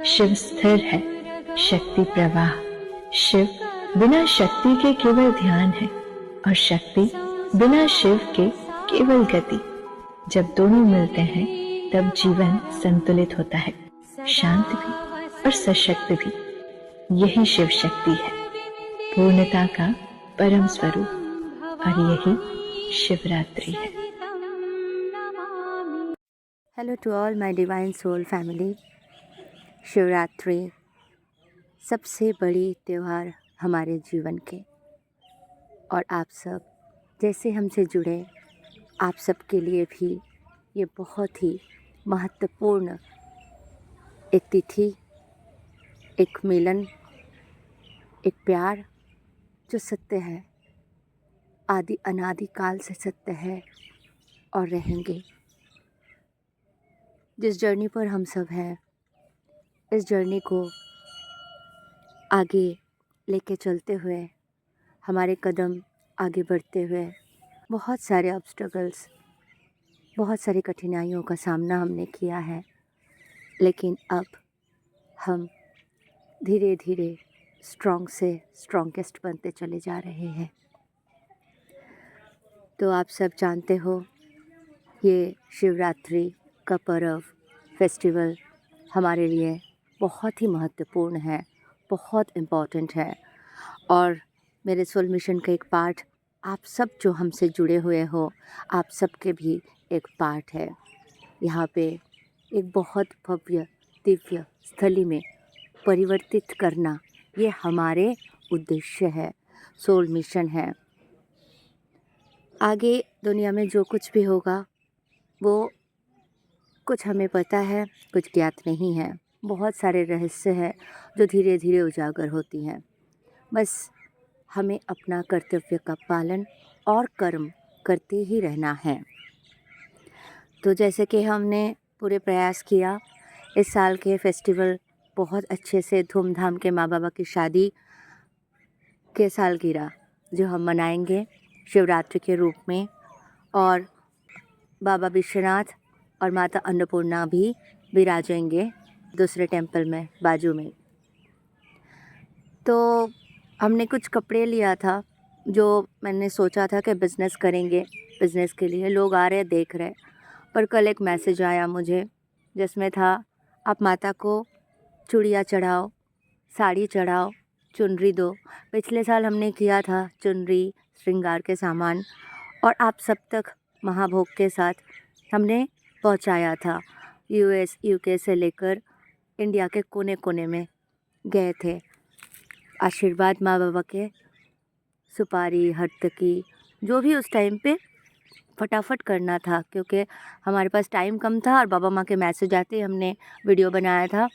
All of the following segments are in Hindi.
शिव स्थिर है, शक्ति प्रवाह। शिव बिना शक्ति के केवल ध्यान है और शक्ति बिना शिव के केवल गति। जब दोनों मिलते हैं तब जीवन संतुलित होता है, शांत भी और सशक्त भी। यही शिव शक्ति है, पूर्णता का परम स्वरूप, और यही शिवरात्रि है। Hello to all my divine soul family. Shivaratri सबसे बड़ी त्यौहार हमारे जीवन के, और आप सब जैसे हमसे जुड़े, आप सब के लिए भी ये बहुत ही महत्वपूर्ण एक तिथि, एक मिलन, एक प्यार जो सत्य है, आदि अनादि काल से सत्य है और रहेंगे। जिस जर्नी पर हम सब हैं, इस जर्नी को आगे लेके चलते हुए, हमारे कदम आगे बढ़ते हुए, बहुत सारे ऑब्स्टेकल्स, बहुत सारी कठिनाइयों का सामना हमने किया है, लेकिन अब हम धीरे धीरे स्ट्रॉन्ग से स्ट्रॉन्गेस्ट बनते चले जा रहे हैं। तो आप सब जानते हो, ये शिवरात्रि का पर्व, फेस्टिवल हमारे लिए बहुत ही महत्वपूर्ण है, बहुत इम्पॉर्टेंट है, और मेरे सोल मिशन का एक पार्ट आप सब जो हमसे जुड़े हुए हो, आप सब के भी एक पार्ट है। यहाँ पे एक बहुत भव्य दिव्य स्थली में परिवर्तित करना, ये हमारे उद्देश्य है, सोल मिशन है। आगे दुनिया में जो कुछ भी होगा वो कुछ हमें पता है, कुछ ज्ञात नहीं है। बहुत सारे रहस्य हैं जो धीरे धीरे उजागर होती हैं। बस हमें अपना कर्तव्य का पालन और कर्म करते ही रहना है। तो जैसे कि हमने पूरे प्रयास किया, इस साल के फेस्टिवल बहुत अच्छे से धूमधाम के माँ बाबा की शादी के सालगिरह जो हम मनाएंगे शिवरात्रि के रूप में, और बाबा विश्वनाथ और माता अन्नपूर्णा भी विराजेंगे दूसरे टेंपल में बाजू में। तो हमने कुछ कपड़े लिया था, जो मैंने सोचा था कि बिज़नेस करेंगे, बिज़नेस के लिए लोग आ रहे देख रहे। पर कल एक मैसेज आया मुझे जिसमें था, आप माता को चूड़ियाँ चढ़ाओ, साड़ी चढ़ाओ, चुनरी दो। पिछले साल हमने किया था चुनरी, श्रृंगार के सामान, और आप सब तक महाभोग के साथ हमने पहुंचाया था। यूएस, यूके से लेकर इंडिया के कोने कोने में गए थे। आशीर्वाद माँ बाबा के, सुपारी, हर्तकी, जो भी उस टाइम पे फटाफट करना था, क्योंकि हमारे पास टाइम कम था और बाबा माँ के मैसेज आते ही हमने वीडियो बनाया था,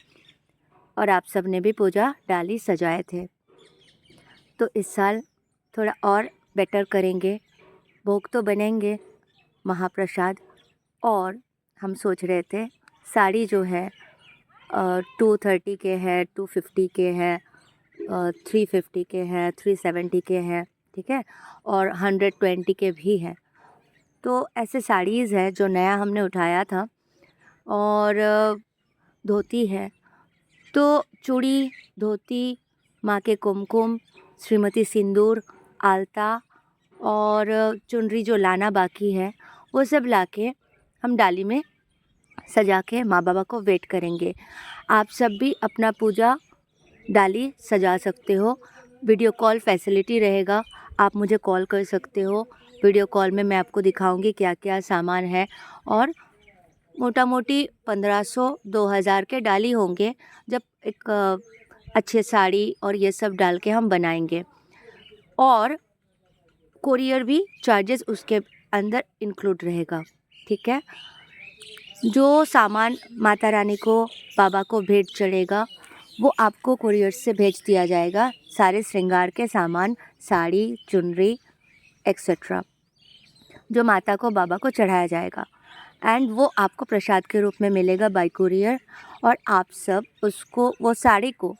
और आप सब ने भी पूजा डाली, सजाए थे। तो इस साल थोड़ा और बेटर करेंगे, भोग तो बनेंगे, महाप्रसाद, और हम सोच रहे थे साड़ी जो है 230 के है, 250 के है, 350 के हैं, 370 के हैं, ठीक है, और 120 के भी हैं। तो ऐसे साड़ीज़ है जो नया हमने उठाया था, और धोती है। तो चूड़ी, धोती, माँ के कुमकुम, श्रीमती सिंदूर, आलता और चुनरी जो लाना बाकी है, वो सब लाके हम डाली में सजा के माँ बाबा को वेट करेंगे। आप सब भी अपना पूजा डाली सजा सकते हो, वीडियो कॉल फैसिलिटी रहेगा, आप मुझे कॉल कर सकते हो। वीडियो कॉल में मैं आपको दिखाऊंगी क्या क्या सामान है, और मोटा मोटी 1500-2000 के डाली होंगे, जब एक अच्छे साड़ी और ये सब डाल के हम बनाएंगे। और कोरियर भी चार्जेस उसके अंदर इंक्लूड रहेगा, ठीक है। जो सामान माता रानी को, बाबा को भेंट चढ़ेगा, वो आपको कोरियर से भेज दिया जाएगा। सारे श्रृंगार के सामान, साड़ी, चुनरी एक्सेट्रा, जो माता को, बाबा को चढ़ाया जाएगा, एंड वो आपको प्रसाद के रूप में मिलेगा बाय कुरियर। और आप सब उसको, वो साड़ी को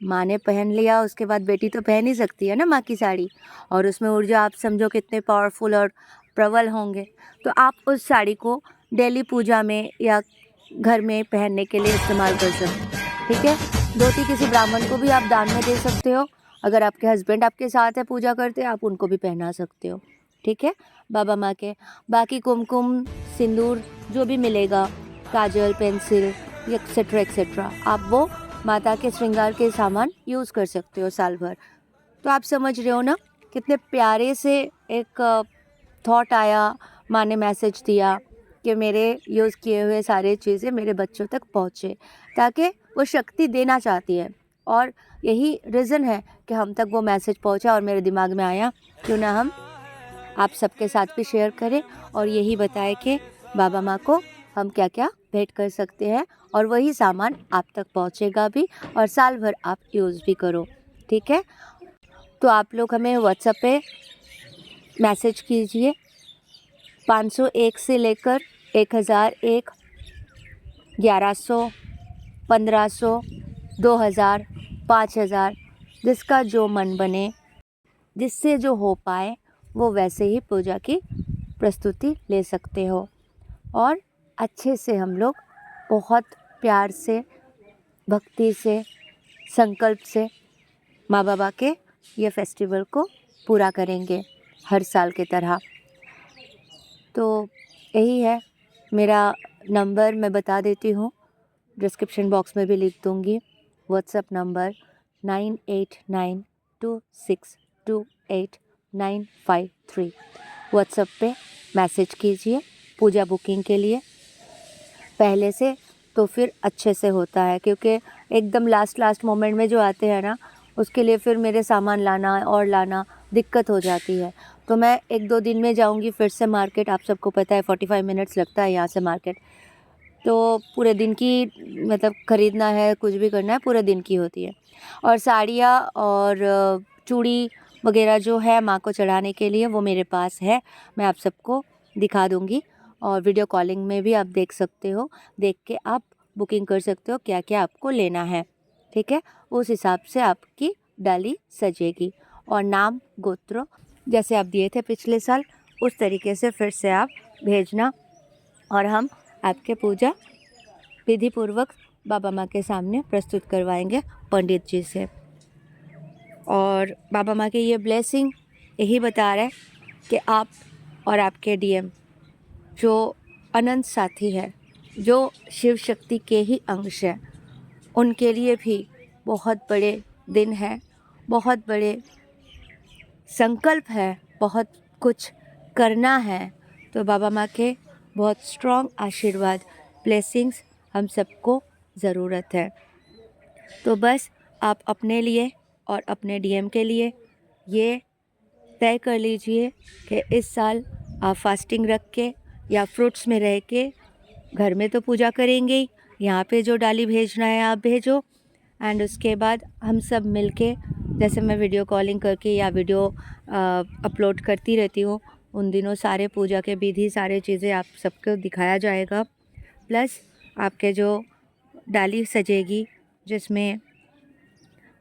माँ ने पहन लिया, उसके बाद बेटी तो पहन ही सकती है ना माँ की साड़ी, और उसमें ऊर्जा आप समझो कितने पावरफुल और प्रबल होंगे। तो आप उस साड़ी को डेली पूजा में या घर में पहनने के लिए इस्तेमाल कर सकते हैं। ठीक है। धोती किसी ब्राह्मण को भी आप दान में दे सकते हो। अगर आपके हस्बैंड आपके साथ है पूजा करते, आप उनको भी पहना सकते हो, ठीक है, बाबा माँ के। बाकी कुमकुम, सिंदूर जो भी मिलेगा, काजल, पेंसिल, एक्सेट्रा एक्सेट्रा, आप वो माता के श्रृंगार के सामान यूज़ कर सकते हो साल भर। तो आप समझ रहे हो ना कितने प्यारे से एक थॉट आया, माँ ने मैसेज दिया कि मेरे यूज़ किए हुए सारे चीज़ें मेरे बच्चों तक पहुँचे, ताकि वो शक्ति देना चाहती है। और यही रीज़न है कि हम तक वो मैसेज पहुँचा और मेरे दिमाग में आया क्यों ना हम आप सबके साथ भी शेयर करें और यही बताएं कि बाबा माँ को हम क्या क्या भेंट कर सकते हैं, और वही सामान आप तक पहुँचेगा भी और साल भर आप यूज़ भी करो, ठीक है। तो आप लोग हमें व्हाट्सएप पे मैसेज कीजिए 501 से लेकर 1001, 1100, 1500, 2000, 5000, जिसका जो मन बने, जिससे जो हो पाए वो वैसे ही पूजा की प्रस्तुति ले सकते हो। और अच्छे से हम लोग बहुत प्यार से, भक्ति से, संकल्प से माँ बाबा के ये फेस्टिवल को पूरा करेंगे हर साल की तरह। तो यही है, मेरा नंबर मैं बता देती हूँ, डिस्क्रिप्शन बॉक्स में भी लिख दूँगी। WhatsApp number 9892628953। व्हाट्सएप पे मैसेज कीजिए पूजा बुकिंग के लिए पहले से, तो फिर अच्छे से होता है, क्योंकि एकदम लास्ट मोमेंट में जो आते हैं ना, उसके लिए फिर मेरे सामान लाना और लाना दिक्कत हो जाती है। तो मैं 1-2 दिन में जाऊंगी फिर से मार्केट। आप सबको पता है 45 मिनट्स लगता है यहाँ से मार्केट, तो पूरे दिन की मतलब ख़रीदना है, कुछ भी करना है, पूरे दिन की होती है। और साड़ियाँ और चूड़ी वगैरह जो है माँ को चढ़ाने के लिए वो मेरे पास है, मैं आप सबको दिखा दूँगी। और वीडियो कॉलिंग में भी आप देख सकते हो, देख के आप बुकिंग कर सकते हो क्या क्या आपको लेना है, ठीक है। उस हिसाब से आपकी डाली सजेगी। और नाम गोत्र जैसे आप दिए थे पिछले साल, उस तरीके से फिर से आप भेजना, और हम आपके पूजा विधि पूर्वक बाबा माँ के सामने प्रस्तुत करवाएंगे पंडित जी से। और बाबा माँ के ये ब्लेसिंग यही बता रहा है कि आप और आपके डीएम जो अनंत साथी है, जो शिव शक्ति के ही अंश है, उनके लिए भी बहुत बड़े दिन है, बहुत बड़े संकल्प है, बहुत कुछ करना है। तो बाबा माँ के बहुत स्ट्रॉन्ग आशीर्वाद, ब्लेसिंग्स हम सबको ज़रूरत है। तो बस आप अपने लिए और अपने डीएम के लिए ये तय कर लीजिए कि इस साल आप फास्टिंग रख के या फ्रूट्स में रह के, घर में तो पूजा करेंगे ही, यहाँ पे जो डाली भेजना है आप भेजो। एंड उसके बाद हम सब मिलके, जैसे मैं वीडियो कॉलिंग करके या वीडियो अपलोड करती रहती हूँ, उन दिनों सारे पूजा के विधि, सारे चीज़ें आप सबको दिखाया जाएगा। प्लस आपके जो डाली सजेगी, जिसमें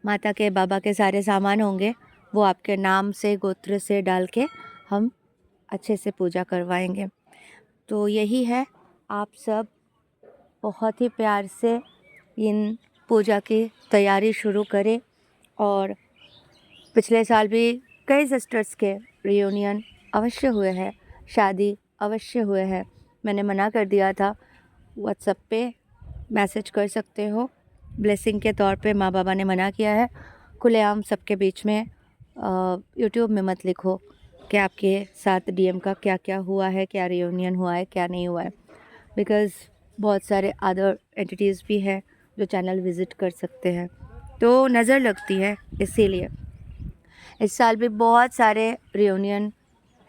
माता के बाबा के सारे सामान होंगे, वो आपके नाम से, गोत्र से डाल के हम अच्छे से पूजा करवाएंगे। तो यही है, आप सब बहुत ही प्यार से इन पूजा की तैयारी शुरू करें। और पिछले साल भी कई सिस्टर्स के रियूनियन अवश्य हुए हैं, शादी अवश्य हुए हैं। मैंने मना कर दिया था, व्हाट्सएप पे मैसेज कर सकते हो, ब्लेसिंग के तौर पे माँ बाबा ने मना किया है। खुलेआम सबके बीच में यूट्यूब में मत लिखो कि आपके साथ डीएम का क्या क्या हुआ है, क्या रियूनियन हुआ है, क्या नहीं हुआ है, बिकॉज़ बहुत सारे अदर एंटिटीज़ भी हैं जो चैनल विज़िट कर सकते हैं, तो नज़र लगती है। इसीलिए इस साल भी बहुत सारे रियूनियन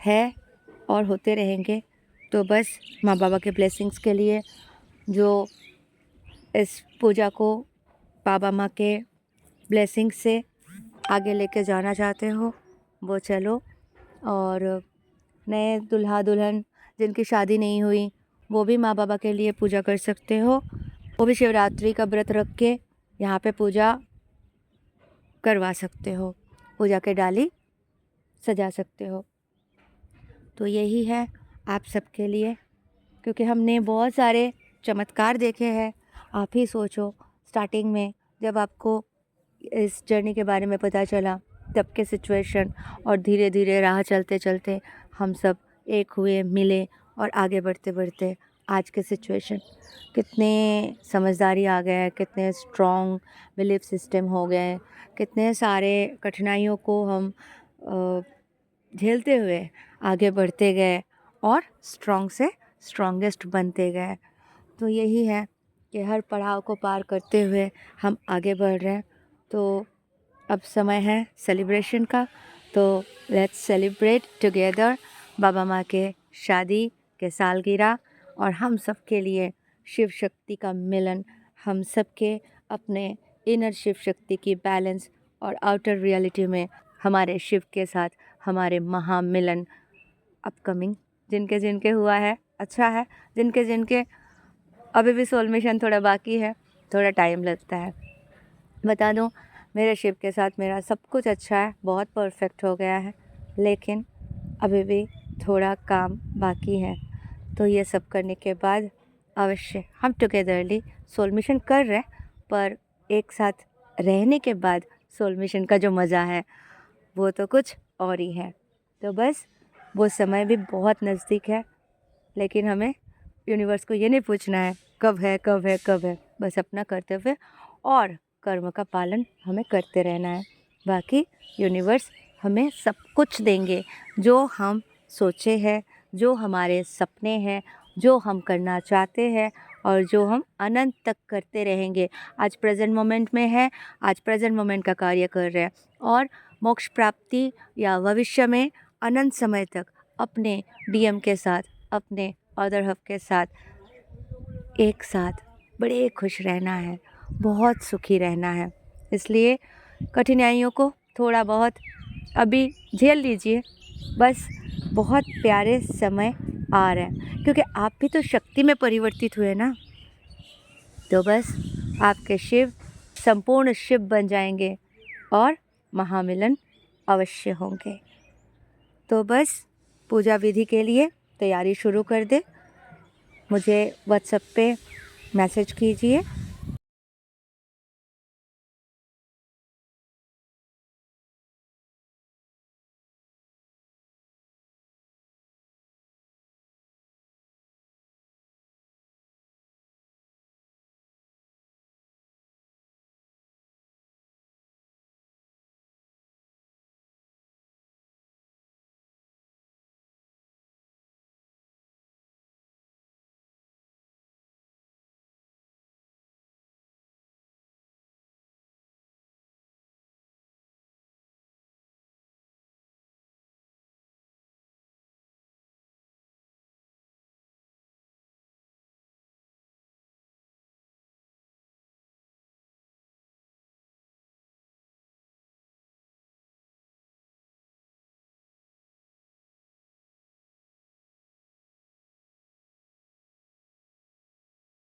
है और होते रहेंगे। तो बस माँ बाबा के ब्लेसिंग्स के लिए, जो इस पूजा को बाबा माँ के ब्लेसिंग से आगे लेके जाना चाहते हो, वो चलो। और नए दुल्हा दुल्हन जिनकी शादी नहीं हुई, वो भी माँ बाबा के लिए पूजा कर सकते हो। वो भी शिवरात्रि का व्रत रख के यहाँ पे पूजा करवा सकते हो, पूजा के डाली सजा सकते हो। तो यही है आप सबके लिए, क्योंकि हमने बहुत सारे चमत्कार देखे हैं। आप ही सोचो, स्टार्टिंग में जब आपको इस जर्नी के बारे में पता चला, तब के सिचुएशन, और धीरे धीरे राह चलते चलते हम सब एक हुए, मिले, और आगे बढ़ते बढ़ते आज के सिचुएशन, कितने समझदारी आ गए, कितने स्ट्रॉन्ग बिलीफ सिस्टम हो गए, कितने सारे कठिनाइयों को हम झेलते हुए आगे बढ़ते गए और स्ट्रॉन्ग से स्ट्रॉन्गेस्ट बनते गए। तो यही है कि हर पड़ाव को पार करते हुए हम आगे बढ़ रहे हैं। तो अब समय है सेलिब्रेशन का, तो लेट्स सेलिब्रेट टुगेदर बाबा माँ के शादी के सालगिरह, और हम सब के लिए शिव शक्ति का मिलन, हम सब के अपने इनर शिव शक्ति की बैलेंस और आउटर रियलिटी में हमारे शिव के साथ हमारे महामिलन अपकमिंग, जिनके जिनके हुआ है अच्छा है, जिनके जिनके अभी भी सोल मिशन थोड़ा बाकी है, थोड़ा टाइम लगता है। बता दूं, मेरे शिव के साथ मेरा सब कुछ अच्छा है, बहुत परफेक्ट हो गया है, लेकिन अभी भी थोड़ा काम बाकी है। तो ये सब करने के बाद अवश्य हम टुगेदरली सोल मिशन कर रहे हैं, पर एक साथ रहने के बाद सोल मिशन का जो मज़ा है वो तो कुछ और ही है। तो बस वो समय भी बहुत नज़दीक है, लेकिन हमें यूनिवर्स को ये नहीं पूछना है कब है कब है कब है, बस अपना कर्तव्य और कर्म का पालन हमें करते रहना है। बाकी यूनिवर्स हमें सब कुछ देंगे, जो हम सोचे हैं, जो हमारे सपने हैं, जो हम करना चाहते हैं और जो हम अनंत तक करते रहेंगे। आज प्रेजेंट मोमेंट में है, आज प्रेजेंट मोमेंट का कार्य कर रहे हैं, और मोक्ष प्राप्ति या भविष्य में अनंत समय तक अपने डीएम के साथ, अपने अदर हब के साथ एक साथ बड़े खुश रहना है, बहुत सुखी रहना है। इसलिए कठिनाइयों को थोड़ा बहुत अभी झेल लीजिए, बस बहुत प्यारे समय आ रहे हैं, क्योंकि आप भी तो शक्ति में परिवर्तित हुए ना। तो बस आपके शिव संपूर्ण शिव बन जाएंगे और महामिलन अवश्य होंगे। तो बस पूजा विधि के लिए तैयारी शुरू कर दे। मुझे व्हाट्सएप पे मैसेज कीजिए